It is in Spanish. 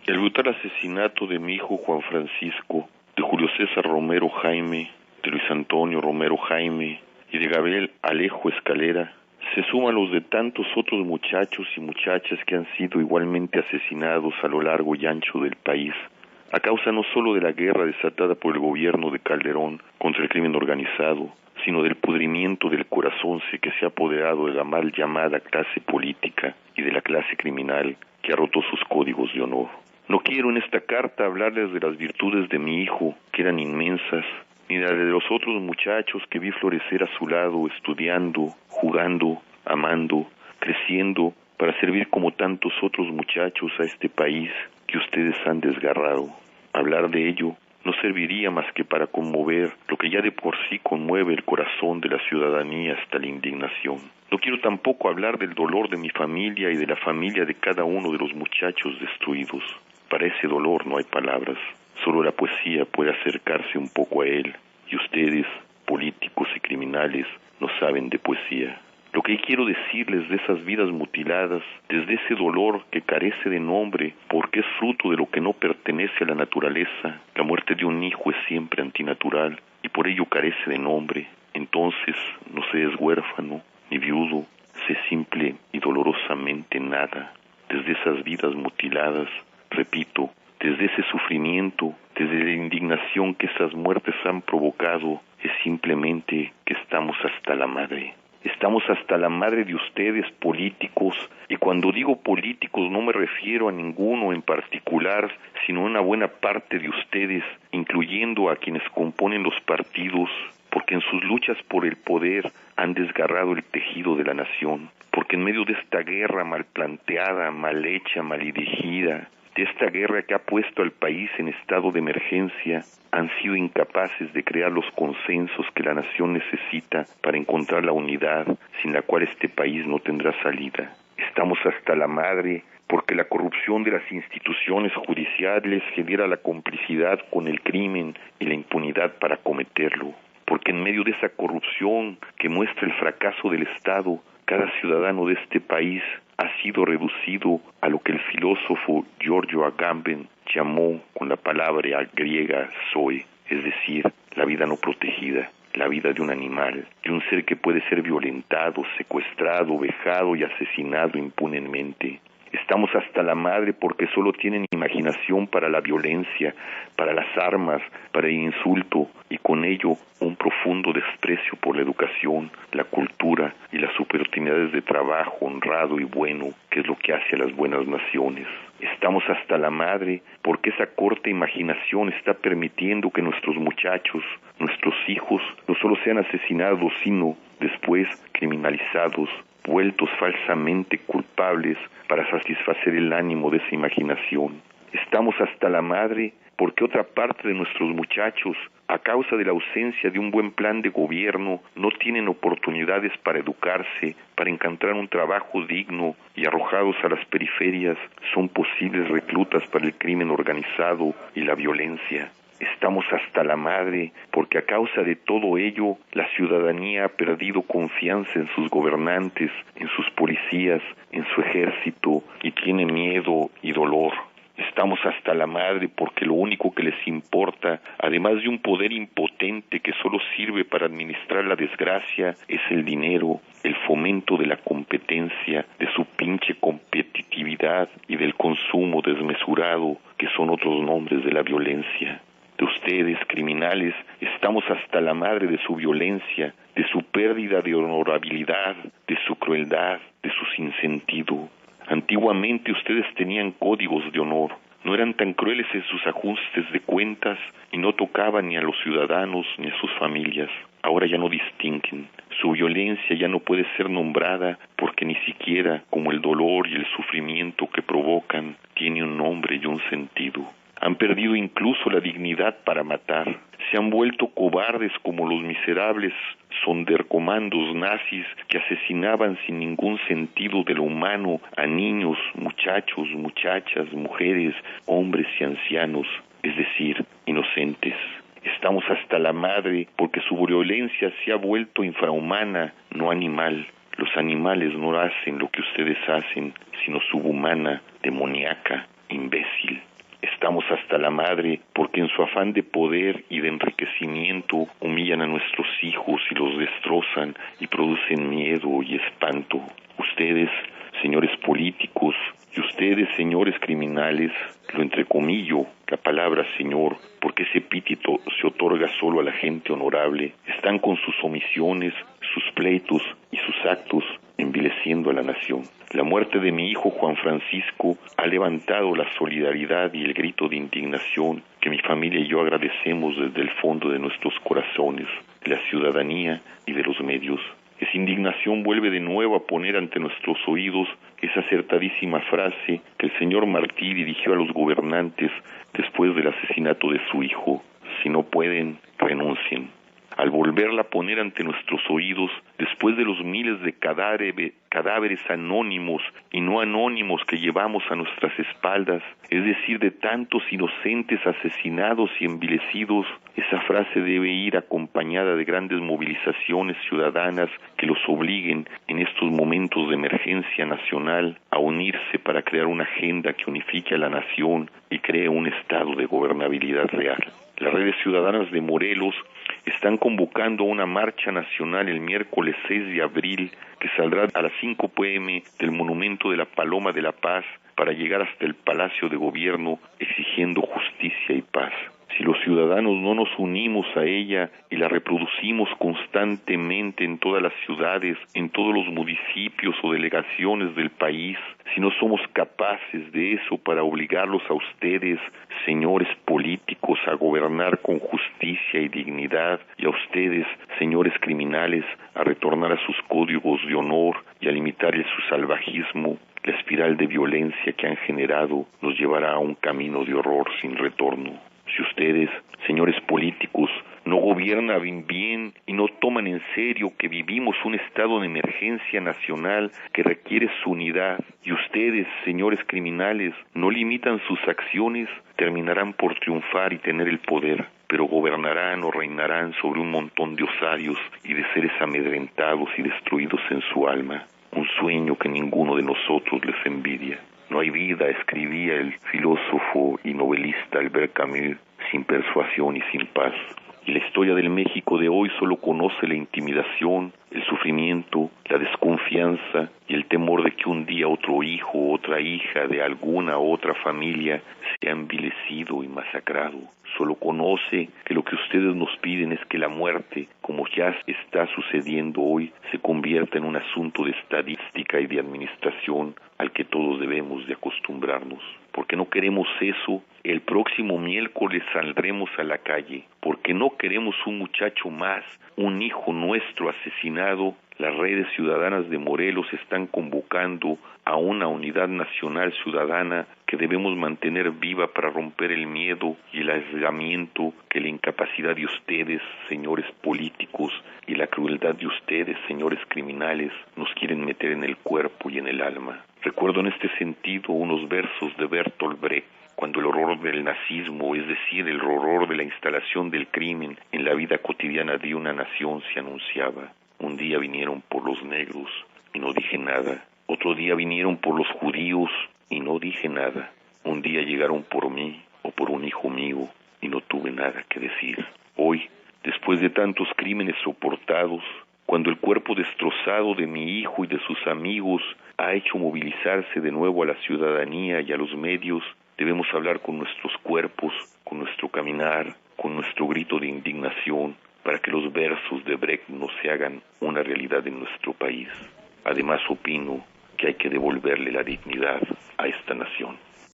El brutal asesinato de mi hijo Juan Francisco, de Julio César Romero Jaime, de Luis Antonio Romero Jaime y de Gabriel Alejo Escalera, se suma a los de tantos otros muchachos y muchachas que han sido igualmente asesinados a lo largo y ancho del país, a causa no solo de la guerra desatada por el gobierno de Calderón contra el crimen organizado, sino del pudrimiento del corazón que se ha apoderado de la mal llamada clase política y de la clase criminal que ha roto sus códigos de honor. No quiero en esta carta hablarles de las virtudes de mi hijo, que eran inmensas, ni de los otros muchachos que vi florecer a su lado, estudiando, jugando, amando, creciendo, para servir como tantos otros muchachos a este país que ustedes han desgarrado. Hablar de ello no serviría más que para conmover lo que ya de por sí conmueve el corazón de la ciudadanía hasta la indignación. No quiero tampoco hablar del dolor de mi familia y de la familia de cada uno de los muchachos destruidos. Para ese dolor no hay palabras, solo la poesía puede acercarse un poco a él, y ustedes, políticos y criminales, no saben de poesía. Lo que quiero decirles de esas vidas mutiladas, desde ese dolor que carece de nombre, porque es fruto de lo que no pertenece a la naturaleza, la muerte de un hijo es siempre antinatural, y por ello carece de nombre. Entonces no se es huérfano, ni viudo, se simple y dolorosamente nada. Desde esas vidas mutiladas, repito, desde ese sufrimiento, desde la indignación que esas muertes han provocado, es simplemente que estamos hasta la madre. Estamos hasta la madre de ustedes, políticos, y cuando digo políticos no me refiero a ninguno en particular, sino a una buena parte de ustedes, incluyendo a quienes componen los partidos, porque en sus luchas por el poder han desgarrado el tejido de la nación, porque en medio de esta guerra mal planteada, mal hecha, mal dirigida, de esta guerra que ha puesto al país en estado de emergencia, han sido incapaces de crear los consensos que la nación necesita para encontrar la unidad sin la cual este país no tendrá salida. Estamos hasta la madre porque la corrupción de las instituciones judiciales genera la complicidad con el crimen y la impunidad para cometerlo, porque en medio de esa corrupción que muestra el fracaso del Estado, cada ciudadano de este país ha sido reducido a lo que el filósofo Giorgio Agamben llamó con la palabra griega zoe, es decir, la vida no protegida, la vida de un animal, de un ser que puede ser violentado, secuestrado, vejado y asesinado impunemente. Estamos hasta la madre porque solo tienen imaginación para la violencia, para las armas, para el insulto y con ello un profundo desprecio por la educación, la cultura y las oportunidades de trabajo honrado y bueno, que es lo que hace a las buenas naciones. Estamos hasta la madre porque esa corta imaginación está permitiendo que nuestros muchachos, nuestros hijos, no solo sean asesinados, sino después criminalizados, vueltos falsamente culpables para satisfacer el ánimo de esa imaginación. Estamos hasta la madre porque otra parte de nuestros muchachos, a causa de la ausencia de un buen plan de gobierno, no tienen oportunidades para educarse, para encontrar un trabajo digno y arrojados a las periferias son posibles reclutas para el crimen organizado y la violencia. Estamos hasta la madre porque a causa de todo ello la ciudadanía ha perdido confianza en sus gobernantes, en sus policías, en su ejército y tiene miedo y dolor. Estamos hasta la madre porque lo único que les importa, además de un poder impotente que solo sirve para administrar la desgracia, es el dinero, el fomento de la competencia, de su pinche competitividad y del consumo desmesurado, que son otros nombres de la violencia. De ustedes, criminales, estamos hasta la madre de su violencia, de su pérdida de honorabilidad, de su crueldad, de su sinsentido. Antiguamente ustedes tenían códigos de honor, no eran tan crueles en sus ajustes de cuentas y no tocaban ni a los ciudadanos ni a sus familias. Ahora ya no distinguen. Su violencia ya no puede ser nombrada porque ni siquiera, como el dolor y el sufrimiento que provocan, tiene un nombre y un sentido. Han perdido incluso la dignidad para matar. Se han vuelto cobardes como los miserables sondercomandos nazis que asesinaban sin ningún sentido de lo humano a niños, muchachos, muchachas, mujeres, hombres y ancianos, es decir, inocentes. Estamos hasta la madre porque su violencia se ha vuelto infrahumana, no animal. Los animales no hacen lo que ustedes hacen, sino subhumana, demoníaca, imbécil. Estamos hasta la madre porque en su afán de poder y de enriquecimiento humillan a nuestros hijos y los destrozan y producen miedo y espanto. Ustedes, señores políticos, y ustedes, señores criminales, lo entrecomillo, la palabra señor, porque ese epíteto se otorga solo a la gente honorable, están con sus omisiones, sus pleitos y sus actos envileciendo a la nación. La muerte de mi hijo Juan Francisco ha levantado la solidaridad y el grito de indignación que mi familia y yo agradecemos desde el fondo de nuestros corazones, de la ciudadanía y de los medios. Esa indignación vuelve de nuevo a poner ante nuestros oídos esa acertadísima frase que el señor Martí dirigió a los gobernantes después del asesinato de su hijo: si no pueden, renuncien. Al volverla a poner ante nuestros oídos, después de los miles de cadáveres anónimos y no anónimos que llevamos a nuestras espaldas, es decir, de tantos inocentes asesinados y envilecidos, esa frase debe ir acompañada de grandes movilizaciones ciudadanas que los obliguen en estos momentos de emergencia nacional a unirse para crear una agenda que unifique a la nación y cree un estado de gobernabilidad real. Las redes ciudadanas de Morelos están convocando una marcha nacional el miércoles 6 de abril que saldrá a las 5 p.m. del Monumento de la Paloma de la Paz para llegar hasta el Palacio de Gobierno exigiendo justicia y paz. Si los ciudadanos no nos unimos a ella y la reproducimos constantemente en todas las ciudades, en todos los municipios o delegaciones del país, si no somos capaces de eso para obligarlos a ustedes, señores políticos, a gobernar con justicia y dignidad, y a ustedes, señores criminales, a retornar a sus códigos de honor y a limitar su salvajismo, la espiral de violencia que han generado nos llevará a un camino de horror sin retorno. Si ustedes, señores políticos, no gobiernan bien y no toman en serio que vivimos un estado de emergencia nacional que requiere su unidad, y ustedes, señores criminales, no limitan sus acciones, terminarán por triunfar y tener el poder, pero gobernarán o reinarán sobre un montón de osarios y de seres amedrentados y destruidos en su alma, un sueño que ninguno de nosotros les envidia. No hay vida, escribía el filósofo y novelista Albert Camus, sin persuasión y sin paz. Y la historia del México de hoy solo conoce la intimidación, el sufrimiento, la desconfianza y el temor de que un día otro hijo o otra hija de alguna otra familia sea envilecido y masacrado. Solo conoce que lo que ustedes nos piden es que la muerte, como ya está sucediendo hoy, se convierta en un asunto de estadística y de administración al que todos debemos de acostumbrarnos. Porque no queremos eso, el próximo miércoles saldremos a la calle. Porque no queremos un muchacho más, un hijo nuestro asesinado. Las redes ciudadanas de Morelos están convocando a una unidad nacional ciudadana que debemos mantener viva para romper el miedo y el aislamiento que la incapacidad de ustedes, señores políticos, y la crueldad de ustedes, señores criminales, nos quieren meter en el cuerpo y en el alma. Recuerdo en este sentido unos versos de Bertolt Brecht: cuando el horror del nazismo, es decir, el horror de la instalación del crimen en la vida cotidiana de una nación se anunciaba. Un día vinieron por los negros y no dije nada. Otro día vinieron por los judíos y no dije nada. Un día llegaron por mí o por un hijo mío y no tuve nada que decir. Hoy, después de tantos crímenes soportados, cuando el cuerpo destrozado de mi hijo y de sus amigos ha hecho movilizarse de nuevo a la ciudadanía y a los medios, debemos hablar con nuestros cuerpos, con nuestro caminar, con nuestro grito de indignación, para que los versos de Brecht no se hagan una realidad en nuestro país. Además, opino que hay que devolverle la dignidad a esta nación.